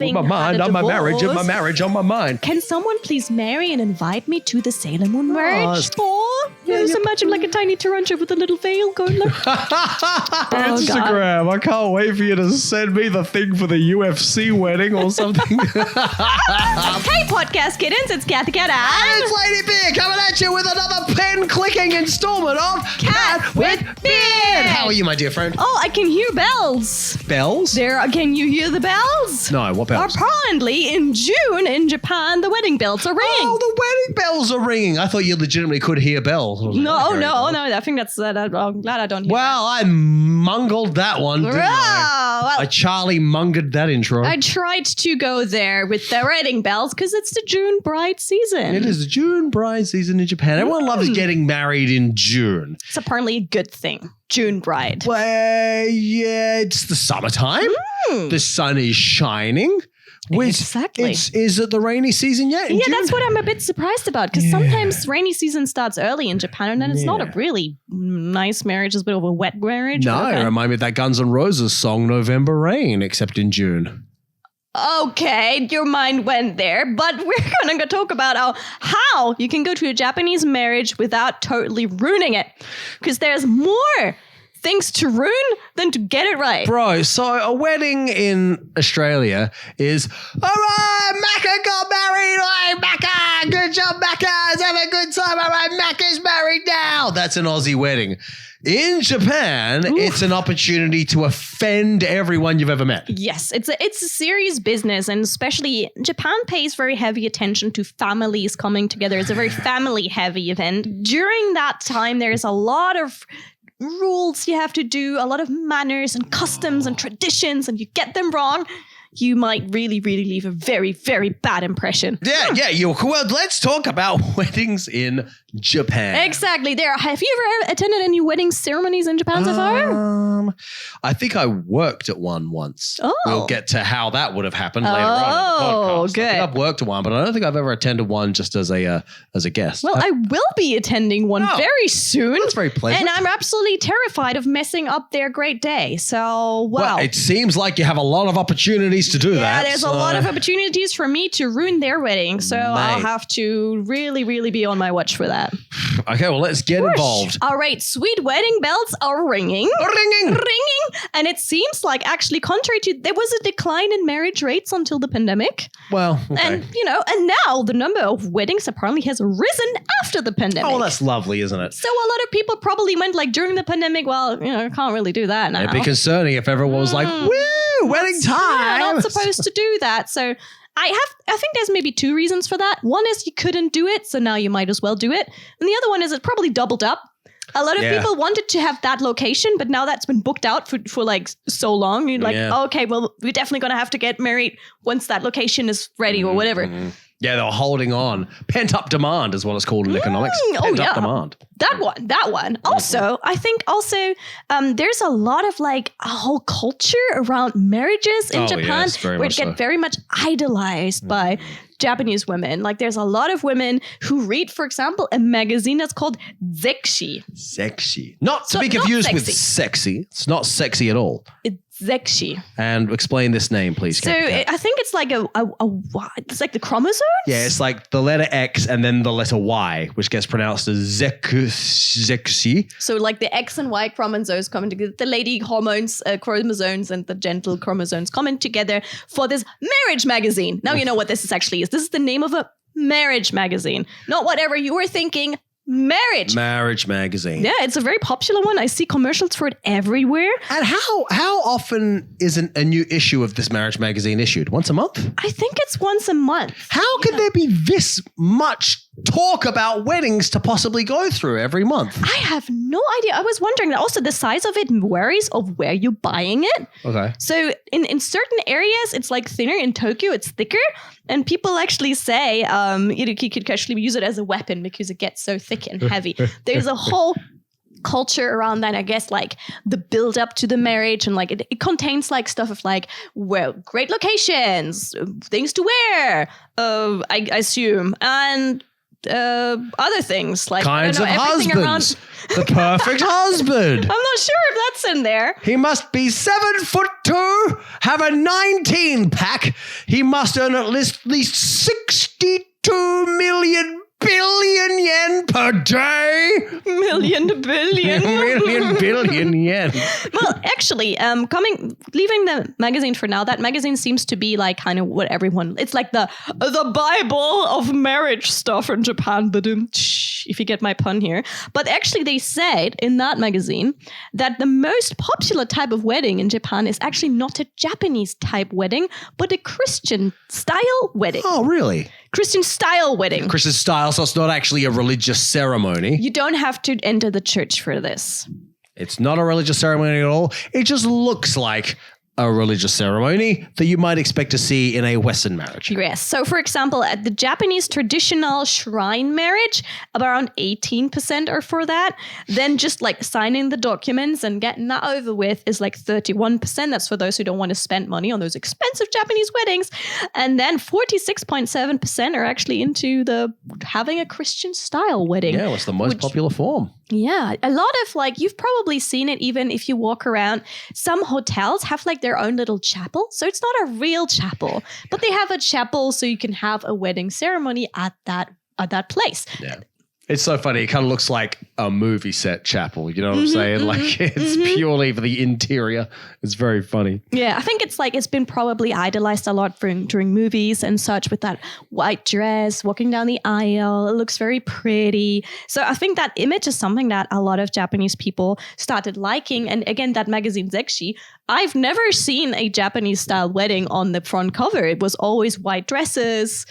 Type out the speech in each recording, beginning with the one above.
On my mind, on my marriage, on my marriage, on my mind. Can someone please marry and invite me to the Sailor Moon marriage? Just imagine like a tiny tarantula with a little veil going like. Instagram. I can't wait for you to send me the thing for the UFC wedding or something. Hey, podcast kittens, it's Cathy Cat and it's Ladybeard coming at you with another pen-clicking installment of Cat with Beard. How are you, my dear friend? Oh, I can hear bells. Bells? Can you hear the bells? No, what bells? Apparently, in June in Japan, the wedding bells are ringing. Oh, the wedding bells are ringing. I thought you legitimately could hear bells. No. I think that's that. I'm glad I don't hear Well, I mungled that one, didn't I? Well, I Charlie mungered that intro. I tried to go there with the wedding bells because it's the June bride season. It is the June bride season in Japan. Everyone loves getting married in June. It's apparently a good thing. June bride. Well, yeah, it's the summertime. The sun is shining. Exactly. Is it the rainy season yet? Yeah, that's what I'm a bit surprised about because sometimes rainy season starts early in Japan and then it's not a really nice marriage. It's a bit of a wet marriage. No, it reminds me of that Guns N' Roses song, November Rain, except in June. Okay, your mind went there, but we're going to talk about how you can go to a Japanese marriage without totally ruining it because there's more things to ruin than to get it right. Bro, so a wedding in Australia is, all right, Macca got married. All right, Macca, good job, Macca. Let's have a good time. All right, Macca's married now. That's an Aussie wedding. In Japan, it's an opportunity to offend everyone you've ever met. Yes, it's a serious business, and especially Japan pays very heavy attention to families coming together. It's a very family-heavy event. During that time, there's a lot of rules you have to do, a lot of manners and customs and traditions, and you get them wrong, you might really, really leave a very, very bad impression. Well, let's talk about weddings in Japan. Exactly. Have you ever attended any wedding ceremonies in Japan so far? I think I worked at one once. Oh. We'll get to how that would have happened later on in the podcast. Good. I think I've worked at one, but I don't think I've ever attended one just as a guest. Well, I will be attending one very soon. That's very pleasant. And I'm absolutely terrified of messing up their great day. So, well, it seems like you have a lot of opportunities to do that. Yeah, there's a lot of opportunities for me to ruin their wedding. So I'll have to really, really be on my watch for that. Okay, well, let's get involved. All right, sweet wedding bells are ringing. And it seems like actually contrary to, there was a decline in marriage rates until the pandemic. Well, okay. And, and now the number of weddings apparently has risen after the pandemic. Oh, that's lovely, isn't it? So a lot of people probably went like during the pandemic, can't really do that now. It'd be concerning if everyone was like, woo, wedding time. You're not supposed to do that. So I think there's maybe two reasons for that. One is you couldn't do it, so now you might as well do it. And the other one is it probably doubled up. A lot of people wanted to have that location, but now that's been booked out for like so long. You're like, okay, well, we're definitely going to have to get married once that location is ready or whatever. Yeah, they were holding on. Pent-up demand is what it's called in economics. Pent-up demand. That one. Also, I think there's a lot of like a whole culture around marriages in Japan where it get very much idolized by Japanese women. Like there's a lot of women who read, for example, a magazine that's called Zekshi. Zekshi. Not to be confused with sexy. It's not sexy at all. It's Zekshi. And explain this name, please. So I think it's like it's like the chromosomes? Yeah, it's like the letter X and then the letter Y, which gets pronounced as Zekshi. So like the X and Y chromosomes coming together, the lady hormones, chromosomes and the gentle chromosomes coming together for this marriage magazine. Now you know what this actually is. This is the name of a marriage magazine. Not whatever you were thinking. Marriage magazine. Yeah, it's a very popular one. I see commercials for it everywhere. And how often is a new issue of this marriage magazine issued? Once a month? I think it's once a month. How could there be this much talk about weddings to possibly go through every month? I have no idea. I was wondering that also the size of it varies of where you're buying it. Okay. So in certain areas, it's like thinner. In Tokyo, it's thicker. And people actually say you could actually use it as a weapon because it gets so thick and heavy. There's a whole culture around that, I guess, like the build up to the marriage, and like it contains like stuff of like, well, great locations, things to wear, I assume, and other things like kinds of husbands, The perfect husband. I'm not sure if that's in there. He must be 7'2", have a 19 pack. He must earn at least 62 million billion yen per day. Million billion. Million billion yen. Well, actually, leaving the magazine for now, that magazine seems to be like kind of what everyone, it's like the Bible of marriage stuff in Japan, if you get my pun here. But actually they said in that magazine that the most popular type of wedding in Japan is actually not a Japanese type wedding, but a Christian style wedding. Oh, really? Christian style wedding. Christian style, so it's not actually a religious ceremony. You don't have to enter the church for this. It's not a religious ceremony at all. It just looks like a religious ceremony that you might expect to see in a Western marriage. Yes. So, for example, at the Japanese traditional shrine marriage, around 18% are for that. Then just like signing the documents and getting that over with is like 31%. That's for those who don't want to spend money on those expensive Japanese weddings. And then 46.7% are actually into having a Christian style wedding. Yeah, what's the most popular form? Yeah, a lot of you've probably seen it even if you walk around. Some hotels have their own little chapel. So it's not a real chapel, but they have a chapel so you can have a wedding ceremony at that place. Yeah. It's so funny. It kind of looks like a movie set chapel. You know what I'm saying? It's purely for the interior. It's very funny. Yeah, I think it's been probably idolized a lot during movies and such with that white dress, walking down the aisle. It looks very pretty. So I think that image is something that a lot of Japanese people started liking. And again, that magazine Zekshi, I've never seen a Japanese style wedding on the front cover. It was always white dresses.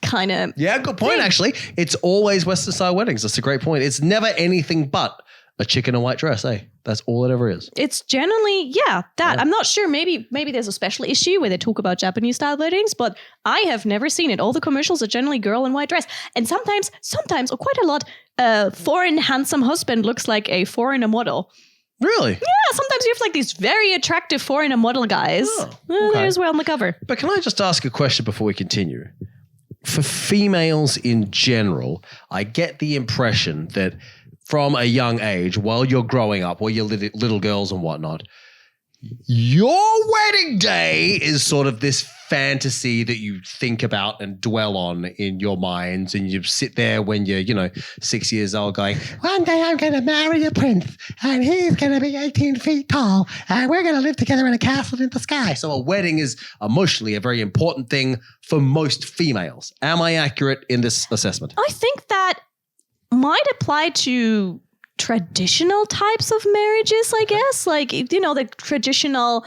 Kind of. Yeah, good point, actually. It's always Western style weddings. That's a great point. It's never anything but a chick in a white dress, eh? That's all it ever is. It's generally, that. Yeah. I'm not sure. Maybe there's a special issue where they talk about Japanese style weddings, but I have never seen it. All the commercials are generally girl in white dress. And sometimes, or quite a lot, foreign handsome husband looks like a foreigner model. Really? Yeah, sometimes you have these very attractive foreigner model guys. Oh, okay. There's well on the cover. But can I just ask a question before we continue? For females in general, I get the impression that from a young age, while you're growing up, while you're little girls and whatnot, your wedding day is sort of this fantasy that you think about and dwell on in your minds, and you sit there when you're, 6 years old going, one day I'm going to marry a prince and he's going to be 18 feet tall and we're going to live together in a castle in the sky. So a wedding is emotionally a very important thing for most females. Am I accurate in this assessment? I think that might apply to traditional types of marriages, I guess. The traditional,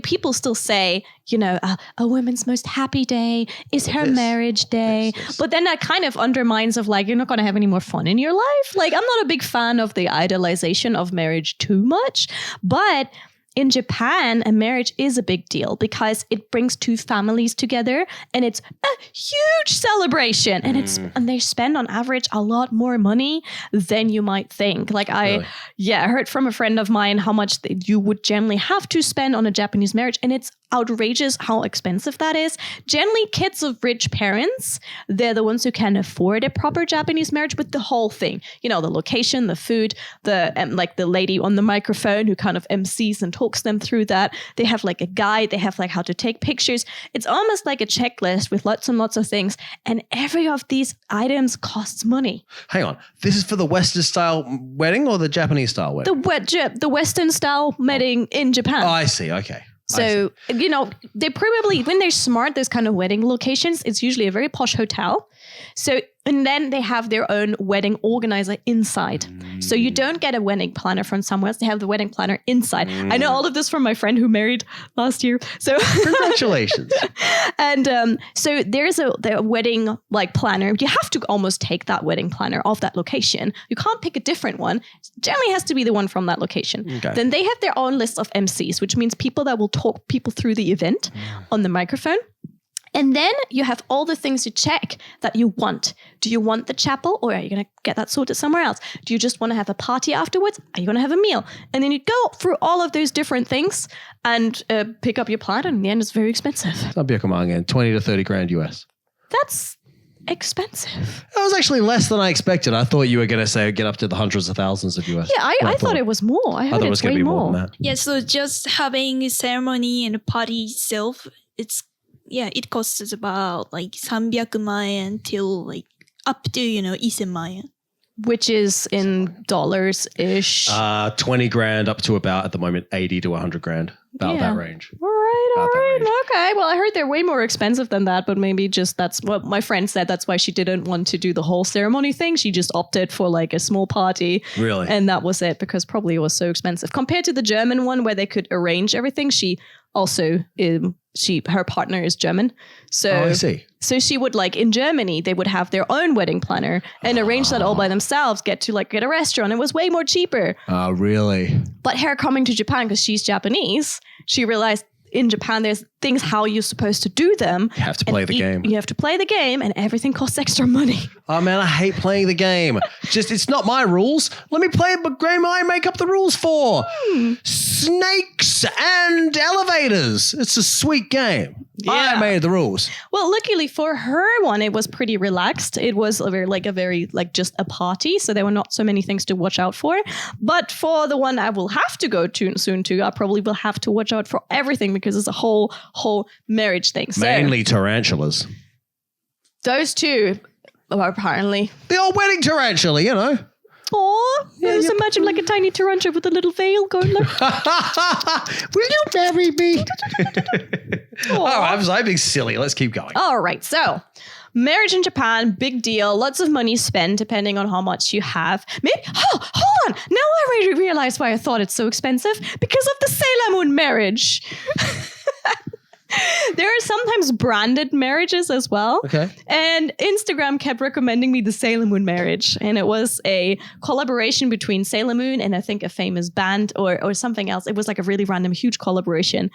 people still say, a woman's most happy day is her marriage day. This. But then that kind of undermines of you're not going to have any more fun in your life. I'm not a big fan of the idolization of marriage too much, but in Japan, a marriage is a big deal because it brings two families together and it's a huge celebration. And they spend on average a lot more money than you might think. I heard from a friend of mine how much you would generally have to spend on a Japanese marriage, and it's outrageous how expensive that is. Generally, kids of rich parents, they're the ones who can afford a proper Japanese marriage with the whole thing. The location, the food, the lady on the microphone who kind of MCs and talks them through that. They have a guide. They have how to take pictures. It's almost like a checklist with lots and lots of things. And every of these items costs money. Hang on. This is for the Western style wedding or the Japanese style wedding? The Western style wedding in Japan. Oh, I see. Okay. So, they probably, when they're smart, those kind of wedding locations, it's usually a very posh hotel. So, and then they have their own wedding organizer inside. So you don't get a wedding planner from somewhere else. They have the wedding planner inside. I know all of this from my friend who married last year. So congratulations. And so there's the wedding planner. You have to almost take that wedding planner off that location. You can't pick a different one. It generally has to be the one from that location. Okay. Then they have their own list of MCs, which means people that will talk people through the event on the microphone. And then you have all the things to check that you want. Do you want the chapel, or are you going to get that sorted somewhere else? Do you just want to have a party afterwards? Are you going to have a meal? And then you go through all of those different things and pick up your plan, and in the end, it's very expensive. That'd be a command again, 20 to 30 grand US. That's expensive. That was actually less than I expected. I thought you were going to say get up to the hundreds of thousands of US. Yeah, I thought it was more. I heard it it's was going way to be more more. than that. Yeah, so just having a ceremony and a party itself, it costs about like 300万円 till like up to 1000万円. Which is in dollars-ish. 20 grand up to about, at the moment, 80 to 100 grand. About that range. All right. About that range. Okay. Well, I heard they're way more expensive than that, but maybe just that's what my friend said. That's why she didn't want to do the whole ceremony thing. She just opted for like a small party. Really? And that was it, because probably it was so expensive. Compared to the German one where they could arrange everything, she also, her partner is German. So, I see. So she would like in Germany, they would have their own wedding planner and arrange that all by themselves, get a restaurant. It was way more cheaper. Oh, really? But her coming to Japan, because she's Japanese, she realized in Japan, there's things how you're supposed to do them. You have to play the game. You have to play the game and everything costs extra money. Oh, man, I hate playing the game. It's not my rules. Let me play a game I make up the rules for. Snakes and elevators. It's a sweet game. Yeah. I made the rules. Well, luckily for her one, it was pretty relaxed. It was a very just a party. So there were not so many things to watch out for. But for the one I will have to go to soon too, I probably will have to watch out for everything because it's a whole marriage thing. So Mainly tarantulas. those two are apparently. The old wedding tarantula, you know. Oh, just imagine like a tiny tarantula with a little veil going like. Will you marry me? Oh, I'm being silly. Let's keep going. All right, so marriage in Japan, big deal. Lots of money spent depending on how much you have. Maybe, hold on. Now I already realized why I thought it's so expensive. Because of the Sailor Moon marriage. There are sometimes branded marriages as well. Okay. And Instagram kept recommending me the Sailor Moon marriage. And it was a collaboration between Sailor Moon and I think a famous band or something else. It was like a really random, huge collaboration.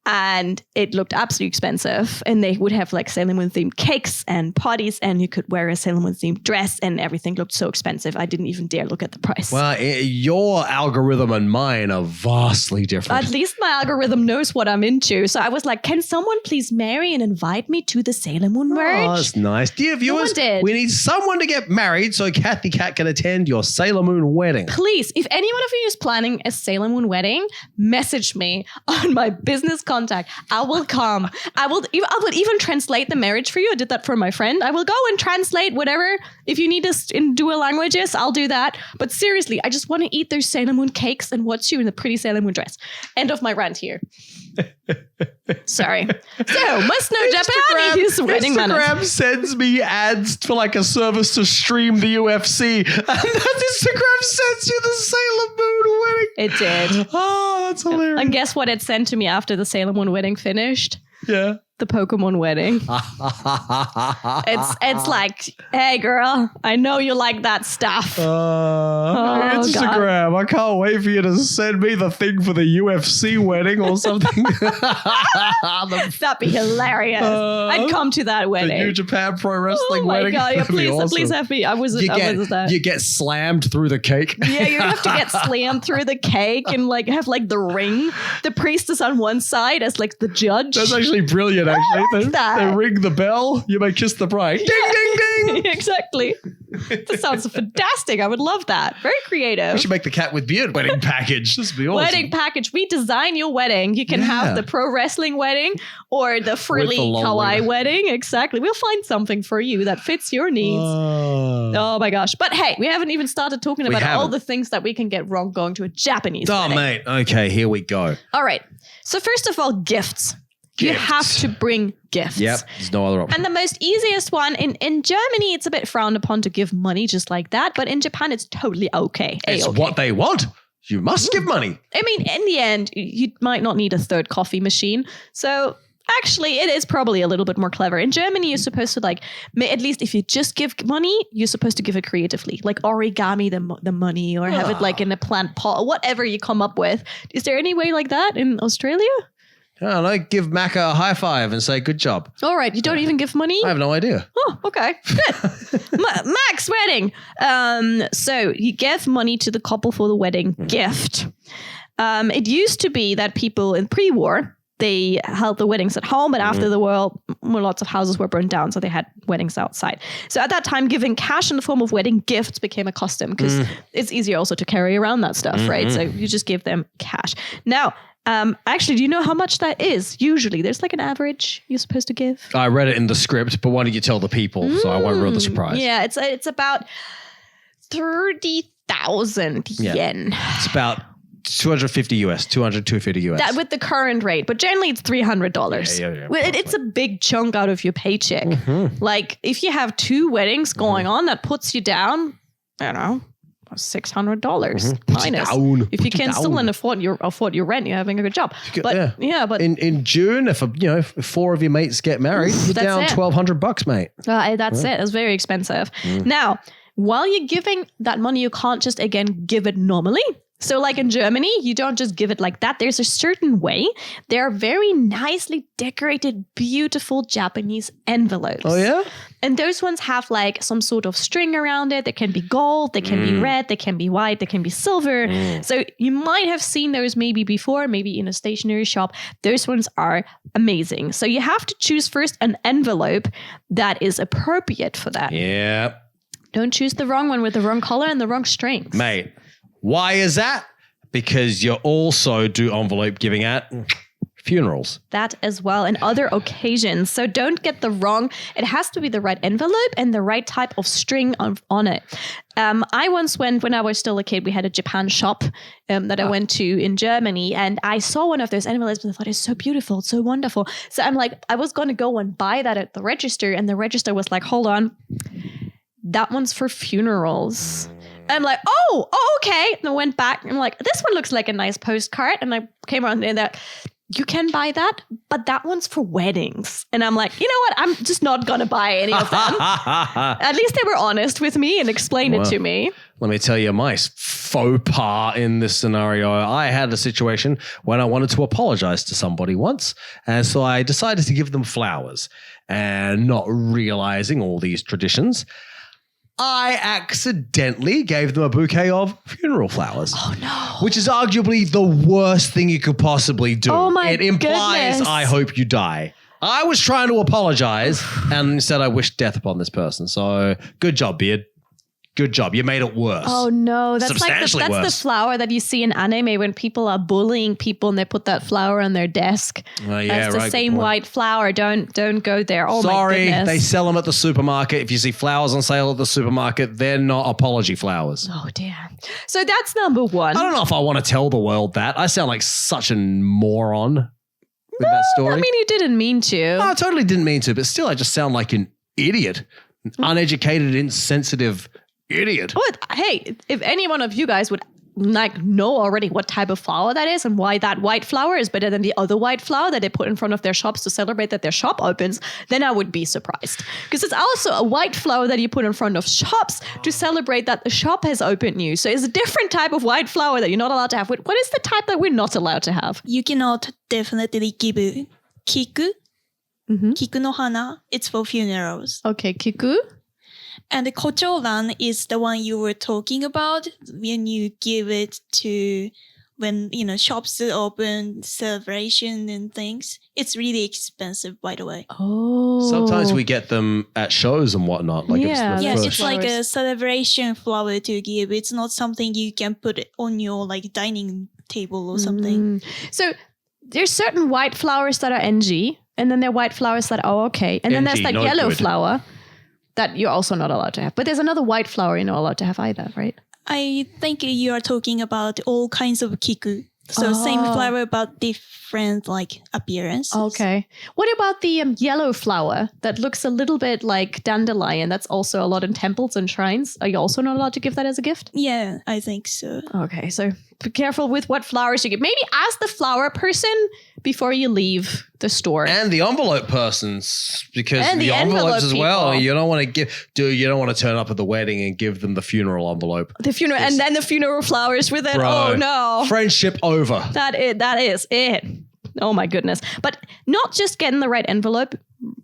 And it looked absolutely expensive. And they would have like Sailor Moon themed cakes and parties. And you could wear a Sailor Moon themed dress. And everything looked so expensive. I didn't even dare look at the price. Well, your algorithm and mine are vastly different. At least my algorithm knows what I'm into. So I was like, can someone please marry and invite me to the Sailor Moon marriage? Oh, that's nice. Dear viewers, did. we need someone to get married so Cathy Cat can attend your Sailor Moon wedding. Please, if anyone of you is planning a Sailor Moon wedding, message me on my business contact. I will come. I would even translate the marriage for you. I did that for my friend. I will go and translate whatever. If you need us in dual languages, I'll do that. But seriously, I just want to eat those Sailor Moon cakes and watch you in a pretty Sailor Moon dress. End of my rant here. Sorry. So, must know Japanese wedding manners. Instagram sends me ads for like a service to stream the UFC, and that Instagram sends you the Sailor Moon wedding. It did. Oh, that's hilarious. And guess what it sent to me after the Sailor Moon wedding finished? Yeah. The Pokemon wedding. It's like, hey girl, I know you like that stuff. Instagram, God. I can't wait for you to send me the thing for the UFC wedding or something. That'd be hilarious. I'd come to that wedding. The New Japan Pro Wrestling wedding. Oh my God, yeah, That'd be awesome. please have me. I was that. You get slammed through the cake. Yeah, you have to get slammed through the cake and like have like the ring. The priest is on one side as like the judge. That's actually brilliant, actually. They ring the bell, you may kiss the bride. Ding, ding, ding. Exactly. That sounds fantastic. I would love that. Very creative. We should make the Cat with Beard wedding package. This would be awesome. Wedding package. We design your wedding. You can have the pro wrestling wedding or the frilly kawaii wedding. Exactly. We'll find something for you that fits your needs. Oh my gosh. But hey, we haven't even started talking about all the things that we can get wrong going to a Japanese wedding. Mate. Okay, here we go. All right. So first of all, gifts. You have to bring gifts. Yep, there's no other option. And the most easiest one, in Germany, it's a bit frowned upon to give money just like that. But in Japan, it's totally okay. It's what they want. You must give money. I mean, in the end, you might not need a third coffee machine. So actually, it is probably a little bit more clever. In Germany, you're supposed to at least if you just give money, you're supposed to give it creatively. Like origami the money or have it like in a plant pot or whatever you come up with. Is there any way like that in Australia? I don't know, give Macca a high five and say, good job. All right, you don't even give money? I have no idea. Oh, okay, good. Max wedding. So you give money to the couple for the wedding gift. It used to be that people in pre-war, they held the weddings at home, but after the war, lots of houses were burned down, so they had weddings outside. So at that time, giving cash in the form of wedding gifts became a custom because it's easier also to carry around that stuff, right? So you just give them cash. Now, actually, do you know how much that is? Usually, there's like an average you're supposed to give. I read it in the script, but why don't you tell the people so I won't ruin the surprise? Yeah, it's about 30,000 yen. It's about 250 US, 250 US. That with the current rate, but generally it's $300. Yeah, It's a big chunk out of your paycheck. Like if you have 2 weddings going on, that puts you down, I don't know, $600 minus. If you can still afford your rent, you're having a good job. But but in June, if 4 of your mates get married, you're down $1,200, mate. That's it. It's very expensive. Now, while you're giving that money, you can't just again give it normally. So like in Germany, you don't just give it like that. There's a certain way. There are very nicely decorated, beautiful Japanese envelopes. Oh, yeah? And those ones have like some sort of string around it. They can be gold, they can be red, they can be white, they can be silver. So you might have seen those maybe before, maybe in a stationery shop. Those ones are amazing. So you have to choose first an envelope that is appropriate for that. Yeah. Don't choose the wrong one with the wrong color and the wrong strings. Mate, why is that? Because you also do envelope giving at funerals. That as well, and other occasions. So don't get the wrong. It has to be the right envelope and the right type of string on it. I once went, when I was still a kid, we had a Japan shop that I went to in Germany, and I saw one of those envelopes and I thought, it's so beautiful, it's so wonderful. So I'm like, I was going to go and buy that at the register, and the register was like, hold on, that one's for funerals. I'm like, oh, okay. And I went back and I'm like, this one looks like a nice postcard. And I came around and that you can buy that, but that one's for weddings. And I'm like, you know what? I'm just not going to buy any of them. At least they were honest with me and explained it to me. Let me tell you my faux pas in this scenario. I had a situation when I wanted to apologize to somebody once. And so I decided to give them flowers, and not realizing all these traditions, I accidentally gave them a bouquet of funeral flowers. Oh, no. Which is arguably the worst thing you could possibly do. Oh, my It implies, goodness. I hope you die. I was trying to apologize, and instead I wished death upon this person. So good job, Beard. Good job. You made it worse. Oh, no. That's like Substantially that's worse. the flower that you see in anime when people are bullying people and they put that flower on their desk. That's the same white flower. Don't go there. Oh, Sorry, my goodness. they sell them at the supermarket. If you see flowers on sale at the supermarket, they're not apology flowers. Oh, dear. So that's number one. I don't know if I want to tell the world that. I sound like such a moron with that story. I mean, you didn't mean to. No, I totally didn't mean to, but still, I just sound like an idiot. An uneducated, insensitive idiot. But hey, if any one of you guys would like know already what type of flower that is and why that white flower is better than the other white flower that they put in front of their shops to celebrate that their shop opens, then I would be surprised. Because it's also a white flower that you put in front of shops to celebrate that the shop has opened new. So it's a different type of white flower that you're not allowed to have. What is the type that we're not allowed to have? You cannot definitely give kiku. Kiku no hana. It's for funerals. Okay, kiku. And the kochoran is the one you were talking about when you give it to when, shops open, celebration and things. It's really expensive, by the way. Oh. Sometimes we get them at shows and whatnot. Like Yeah. it's the Yes, first. it's like a celebration flower to give. It's not something you can put on your dining table or something. So there's certain white flowers that are NG, and then there are white flowers that are okay. And then there's NG, that not yellow good. flower that you're also not allowed to have. But there's another white flower you're not allowed to have either, right? I think you are talking about all kinds of kiku. So same flower but different appearance. Okay. What about the yellow flower that looks a little bit like dandelion? That's also a lot in temples and shrines. Are you also not allowed to give that as a gift? Yeah, I think so. Okay, so be careful with what flowers you give. Maybe ask the flower person before you leave the store. And the envelope persons, because And the the envelopes envelope as well. people. You don't want to you don't want to turn up at the wedding and give them the funeral envelope. The funeral, and then the funeral flowers with it. Bro, Oh no. friendship over. That is it. Oh my goodness. But not just getting the right envelope,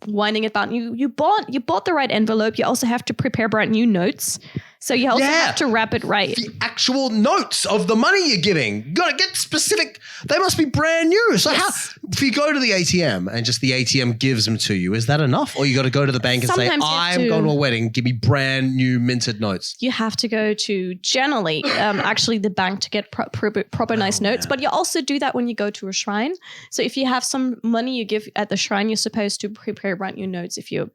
winding it down. You bought the right envelope. You also have to prepare brand new notes. So you also have to wrap it right. The actual notes of the money you're giving. You got to get specific. They must be brand new. So if you go to the ATM and just the ATM gives them to you, is that enough? Or you got to go to the bank and Sometimes say, I'm going to a wedding, give me brand new minted notes. You have to go to generally actually the bank to get proper nice notes. But you also do that when you go to a shrine. So if you have some money you give at the shrine, you're supposed to prepare brand new notes if you're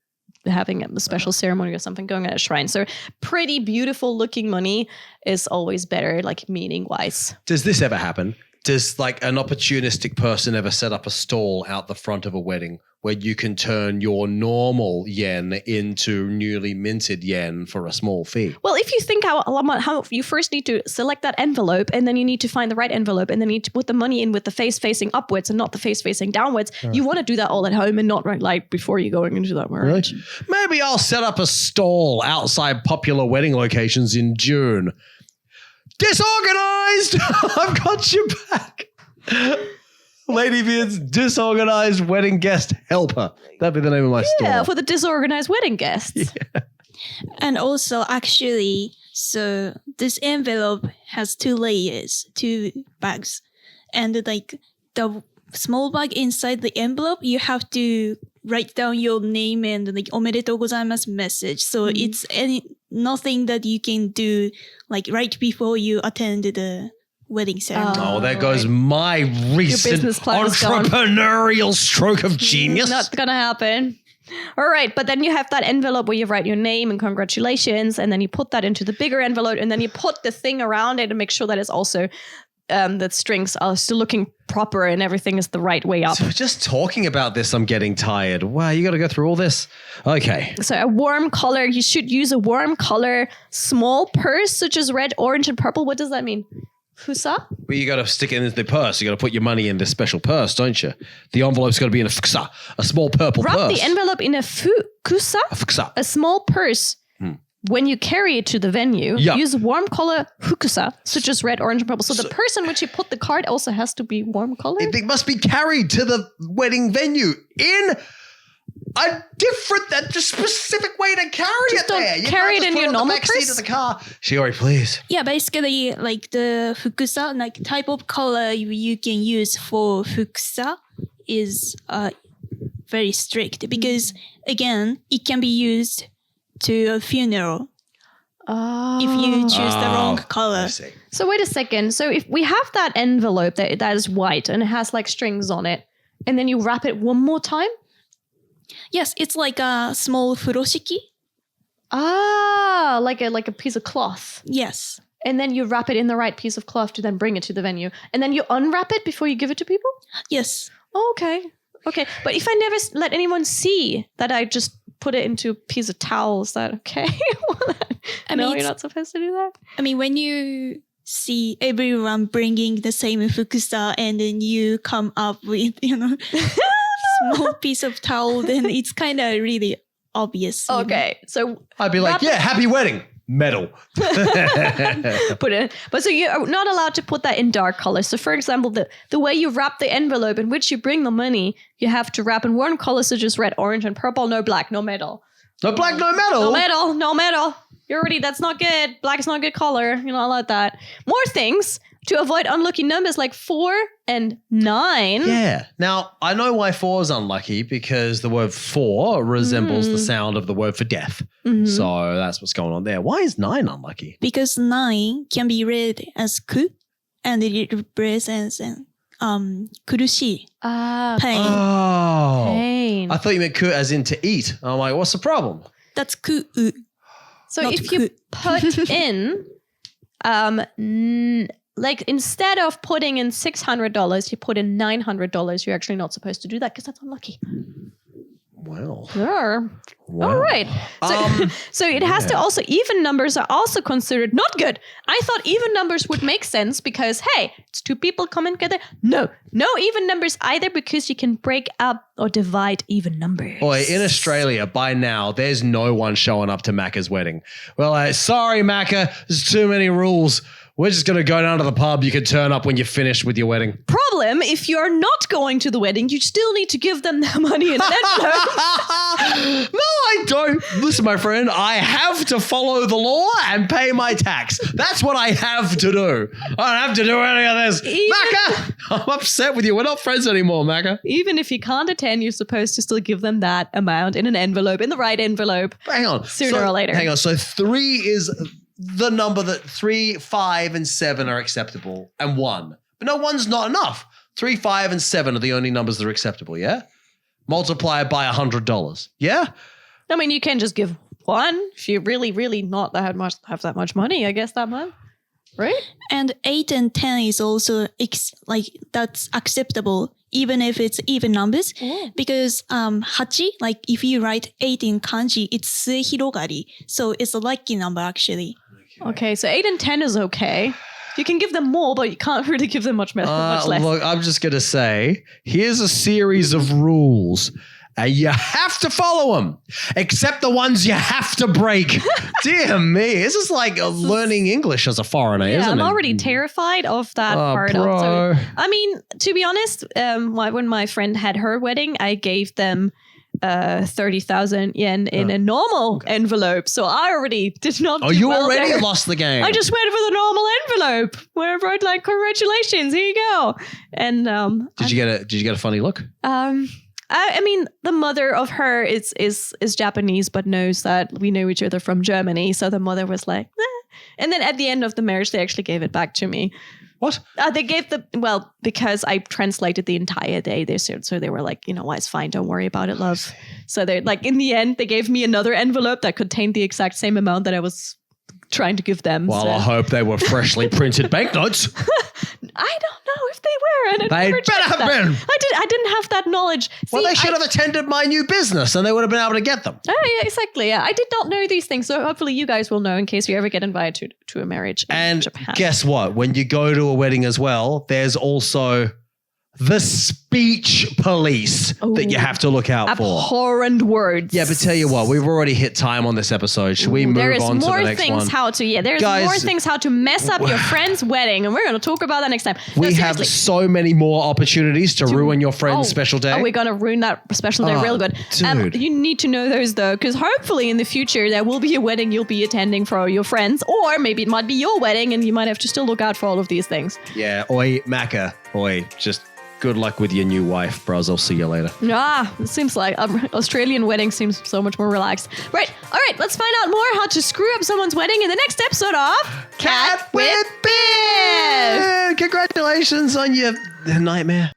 having a special ceremony or something going at a shrine. So pretty beautiful looking money is always better, like meaning wise. Does this ever happen? Does like an opportunistic person ever set up a stall out the front of a wedding where you can turn your normal yen into newly minted yen for a small fee? Well, if you think how you first need to select that envelope, and then you need to find the right envelope, and then you need to put the money in with the face facing upwards and not the face facing downwards. You want to do that all at home and not like before you're going into that marriage. Really? Maybe I'll set up a stall outside popular wedding locations in June. Disorganized! I've got you back. Ladybeard's disorganized wedding guest helper. That'd be the name of my store. Yeah, for the disorganized wedding guests. Yeah. And also, actually, so this envelope has 2 layers, 2 bags. And like the small bag inside the envelope, you have to write down your name and like omedetou gozaimasu message. So it's nothing that you can do like right before you attend the wedding ceremony. Oh, there goes my recent business plan is gone. entrepreneurial stroke of genius. Not gonna happen. All right, but then you have that envelope where you write your name and congratulations, and then you put that into the bigger envelope, and then you put the thing around it and make sure that it's also that strings are still looking proper and everything is the right way up. So just talking about this, I'm getting tired. Wow, you got to go through all this? Okay. So a warm color, you should use a warm color, small purse, such as red, orange, and purple. What does that mean? Fusa? Well, you got to stick it in the purse. You got to put your money in this special purse, don't you? The envelope's got to be in a fusa, a small purple purse. Wrap the envelope in a fukusa, a small purse. When you carry it to the venue, use warm color fukusa, such as red, orange, and purple. So the person which you put the card also has to be warm color? It must be carried to the wedding venue in a specific way to carry Just it there. You carry it in your normal back seat purse? of the car. Shiori, please. Yeah, basically like the fukusa, like type of color you can use for fukusa is very strict because again, it can be used to a funeral if you choose the wrong color. So wait a second. So if we have that envelope that is white and it has like strings on it, and then you wrap it one more time? Yes, it's like a small furoshiki. Like a piece of cloth. Yes. And then you wrap it in the right piece of cloth to then bring it to the venue. And then you unwrap it before you give it to people? Yes. Oh, okay. Okay. But if I never let anyone see that I just put it into a piece of towel, is that okay? No, you're not supposed to do that? I mean, when you see everyone bringing the same fukusa and then you come up with, small piece of towel, then it's kind of really obvious. Okay. So I'd be like, happy wedding. Metal. Put it. But so you're not allowed to put that in dark colors. So for example, the way you wrap the envelope in which you bring the money, you have to wrap in warm colors such as red, orange, and purple. No black, no metal. No black, no metal? No metal, no metal. That's not good. Black is not a good color. You're not allowed that. More things to avoid unlucky numbers like 4 and 9. Yeah. Now, I know why 4 is unlucky because the word 4 resembles the sound of the word for death. So that's what's going on there. Why is 9 unlucky? Because 9 can be read as ku, and it represents kurushi, pain. Oh. Pain. I thought you meant ku as in to eat. I'm like, what's the problem? That's ku. So if you put in, like instead of putting in $600, you put in $900, you're actually not supposed to do that because that's unlucky. Well. Sure. All right. So it has to also, even numbers are also considered not good. I thought even numbers would make sense because, hey, it's 2 people coming together. No even numbers either because you can break up or divide even numbers. Boy, in Australia, by now, there's no one showing up to Macca's wedding. Well, sorry, Macca, there's too many rules. We're just going to go down to the pub. You can turn up when you're finished with your wedding. Problem, if you're not going to the wedding, you still need to give them their money in an envelope. No, I don't. Listen, my friend, I have to follow the law and pay my tax. That's what I have to do. I don't have to do any of this. Macca, I'm upset with you. We're not friends anymore, Macca. Even if you can't attend, you're supposed to still give them that amount in an envelope, in the right envelope. Hang on. Sooner or later. Hang on. So 3 is the number that 3, 5, and 7 are acceptable, and 1. But no, 1's not enough. 3, 5, and 7 are the only numbers that are acceptable, yeah? Multiply it by $100, yeah? I mean, you can just give 1 if you really, really not have that much money, I guess, that month. Right? And 8 and 10 is also that's acceptable, even if it's even numbers. Because hachi, like if you write 8 in kanji, it's suihirogari. So it's a lucky number, actually. Okay, so 8 and 10 is okay. You can give them more, but you can't really give them much less. Look, I'm just going to say, here's a series of rules. And you have to follow them, except the ones you have to break. Dear me, this is like learning English as a foreigner, isn't it? I'm already terrified of that part. Also, I mean, to be honest, when my friend had her wedding, I gave them 30,000 yen in a normal envelope. So I already did not. Oh, you already lost the game. I just went for the normal envelope where I wrote like, "Congratulations, here you go." And did you get a funny look? I mean, the mother of her is Japanese, but knows that we know each other from Germany. So the mother was like, eh. And then at the end of the marriage, they actually gave it back to me. What? They gave because I translated the entire day. So they were like, it's fine. Don't worry about it, love. So they like, in the end, they gave me another envelope that contained the exact same amount that I was trying to give them. Well, I hope they were freshly printed banknotes. I don't know if they were. And they better have been. I didn't have that knowledge. Well, they should have attended my new business and they would have been able to get them. Oh, yeah, exactly. Yeah, I did not know these things. So hopefully you guys will know in case you ever get invited to a marriage in Japan. And guess what? When you go to a wedding as well, there's also the speech police that you have to look out for. Abhorrent words. Yeah, but tell you what, we've already hit time on this episode. Should we move on to the next one? There's more things how to mess up your friend's wedding, and we're going to talk about that next time. We have so many more opportunities to ruin your friend's special day. Oh, we're going to ruin that special day real good. Dude. You need to know those, though, because hopefully in the future there will be a wedding you'll be attending for your friends, or maybe it might be your wedding, and you might have to still look out for all of these things. Yeah, oi, Macca, oi, just good luck with your new wife, bros. I'll see you later. It seems like Australian wedding seems so much more relaxed. Right. All right. Let's find out more how to screw up someone's wedding in the next episode of Cat with Beard. Congratulations on your nightmare.